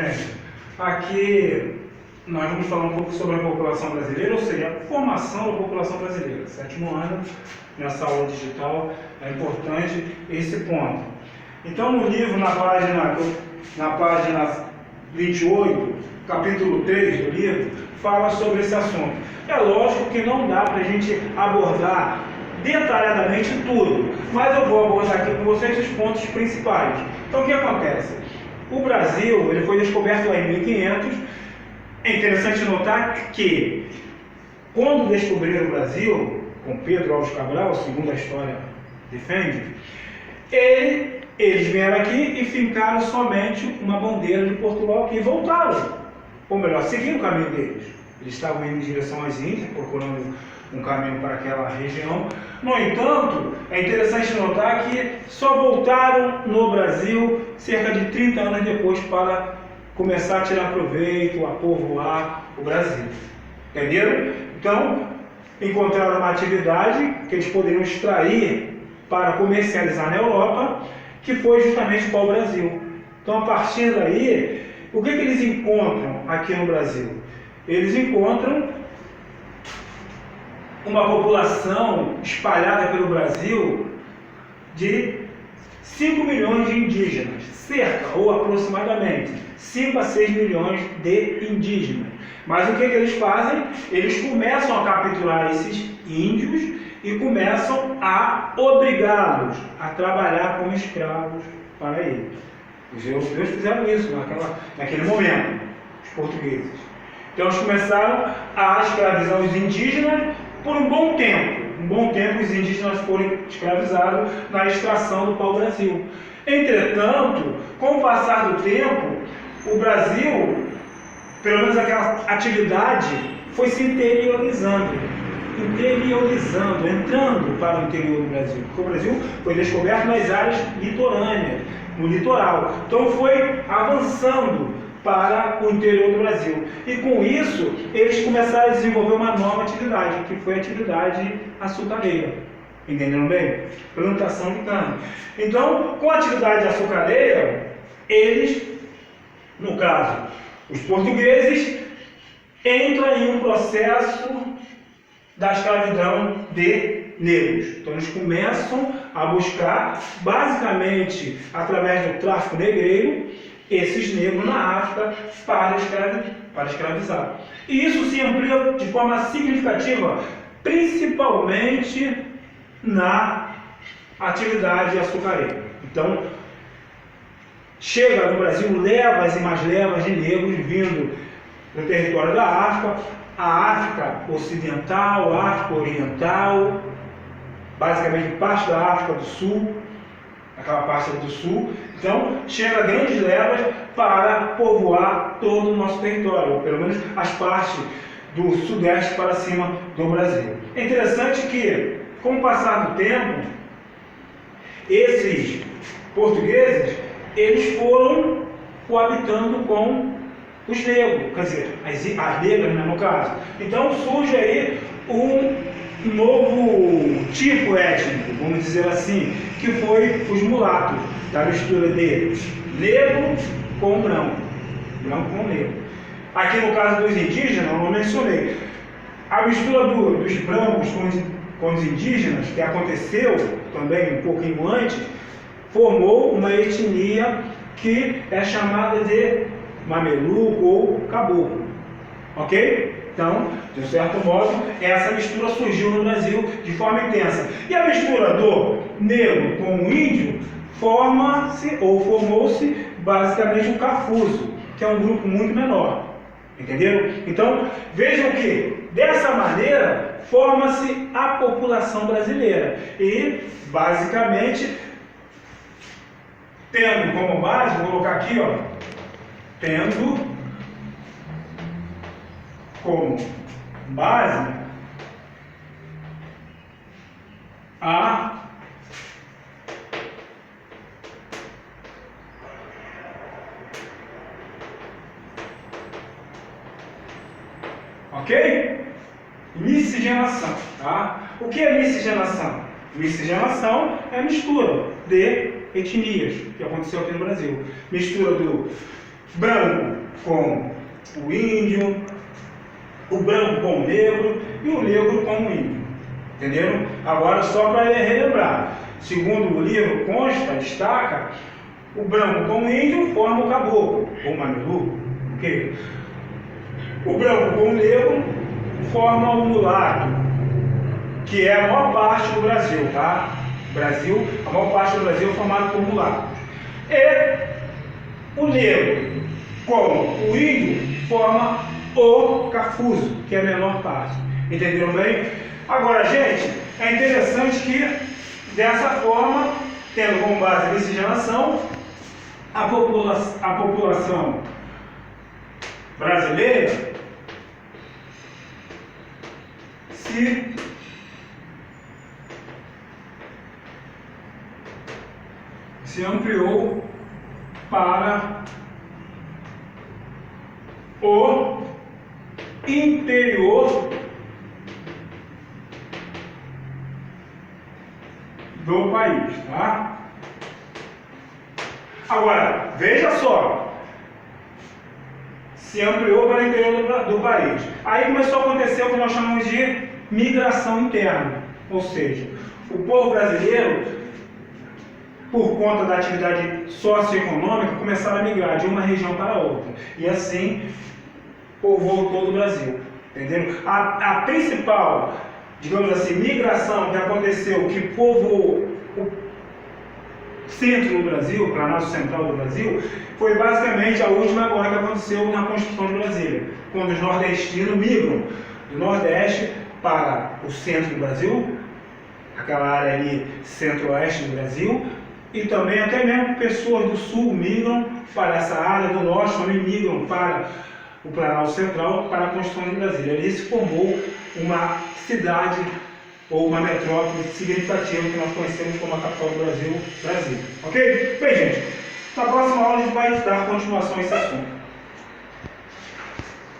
gente, aqui nós vamos falar um pouco sobre a população brasileira, ou seja, a formação da população brasileira. Sétimo ano, nessa aula digital, é importante esse ponto. Então, no livro, na página 28, capítulo 3 do livro, fala sobre esse assunto. É lógico que não dá para a gente abordar detalhadamente tudo, mas eu vou abordar aqui com vocês os pontos principais. Então, o que acontece? O Brasil ele foi descoberto lá em 1500. É interessante notar que, quando descobriram o Brasil, com Pedro Álvares Cabral, segundo a história defende, eles vieram aqui e fincaram somente uma bandeira de Portugal aqui e voltaram. Ou melhor, seguiram o caminho deles. Eles estavam indo em direção às Índias, procurando um caminho para aquela região. No entanto, é interessante notar que só voltaram no Brasil cerca de 30 anos depois para começar a tirar proveito, a povoar o Brasil. Entenderam? Então, encontraram uma atividade que eles poderiam extrair para comercializar na Europa, que foi justamente para o Brasil. Então, a partir daí, o que eles encontram aqui no Brasil? Eles encontram uma população espalhada pelo Brasil de 5 milhões de indígenas, cerca ou aproximadamente 5 a 6 milhões de indígenas. Mas o que eles fazem? Eles começam a capturar esses índios e começam a obrigá-los a trabalhar como escravos para eles. Os europeus fizeram isso naquele momento, os portugueses. Então eles começaram a escravizar os indígenas por um bom tempo. Um bom tempo os indígenas foram escravizados na extração do pau-brasil. Entretanto, com o passar do tempo, o Brasil, pelo menos aquela atividade, foi se interiorizando, entrando para o interior do Brasil. Porque o Brasil foi descoberto nas áreas litorâneas, no litoral. Então foi avançando para o interior do Brasil. E com isso, eles começaram a desenvolver uma nova atividade, que foi a atividade açucareira. Entenderam bem? Plantação de cana. Então, com a atividade açucareira, eles, no caso, os portugueses, entram em um processo da escravidão de negros. Então, eles começam a buscar, basicamente, através do tráfico negreiro, esses negros na África para escravizar. E isso se amplia de forma significativa, principalmente na atividade açucareira. Então, chega no Brasil levas e mais levas de negros vindo do território da África, a África Ocidental, a África Oriental, basicamente parte da África do Sul, aquela parte do Sul. Então, chega grandes levas para povoar todo o nosso território, ou pelo menos as partes do Sudeste para cima do Brasil. É interessante que, com o passar do tempo, esses portugueses, eles foram coabitando com os negros, quer dizer, as negras, né, no caso. Então surge aí um novo tipo étnico, vamos dizer assim, que foi os mulatos, da mistura deles, negro com branco, branco com negro. Aqui no caso dos indígenas, eu não mencionei, a mistura dos brancos com os indígenas, que aconteceu também um pouquinho antes, formou uma etnia que é chamada de mameluco ou caboclo, ok? Então, de um certo modo, essa mistura surgiu no Brasil de forma intensa. E a mistura do negro com o índio formou-se basicamente um cafuzo, que é um grupo muito menor. Entenderam? Então, vejam que, dessa maneira, forma-se a população brasileira. E, basicamente, tendo como base, vou colocar aqui, ó, tendo como base a ok? Miscigenação, tá? O que é miscigenação? Miscigenação é a mistura de etnias, que aconteceu aqui no Brasil. Mistura do branco com o índio, o branco com o negro e o negro com o índio. Entenderam? Agora, só para relembrar, segundo o livro consta, destaca, o branco com o índio forma o caboclo, ou mameluco, okay? O branco com o negro forma o mulato, que é a maior parte do Brasil, tá? A maior parte do Brasil é formado por mulato. E o negro com o índio forma o cafuso, que é a menor parte. Entenderam bem? Agora, gente, é interessante que, dessa forma, tendo como base a miscigenação, a população brasileira se ampliou para o interior do país, tá? Agora, veja só, se ampliou para o interior do país. Aí começou a acontecer o que nós chamamos de migração interna, ou seja, o povo brasileiro, por conta da atividade socioeconômica, começaram a migrar de uma região para outra, e assim povoou todo o Brasil, entendeu? A principal, digamos assim, migração que aconteceu, que povoou o centro do Brasil, o Planalto Central do Brasil, foi basicamente a última agora que aconteceu na Constituição de Brasília, quando os nordestinos migram do Nordeste para o centro do Brasil, aquela área ali centro-oeste do Brasil, e também até mesmo pessoas do sul migram para essa área, do norte também migram para o Planalto Central, para a Constituição de Brasília. Ali se formou uma cidade ou uma metrópole significativa que nós conhecemos como a capital do Brasil, Brasília. Ok? Bem, gente, na próxima aula a gente vai dar continuação a esse assunto.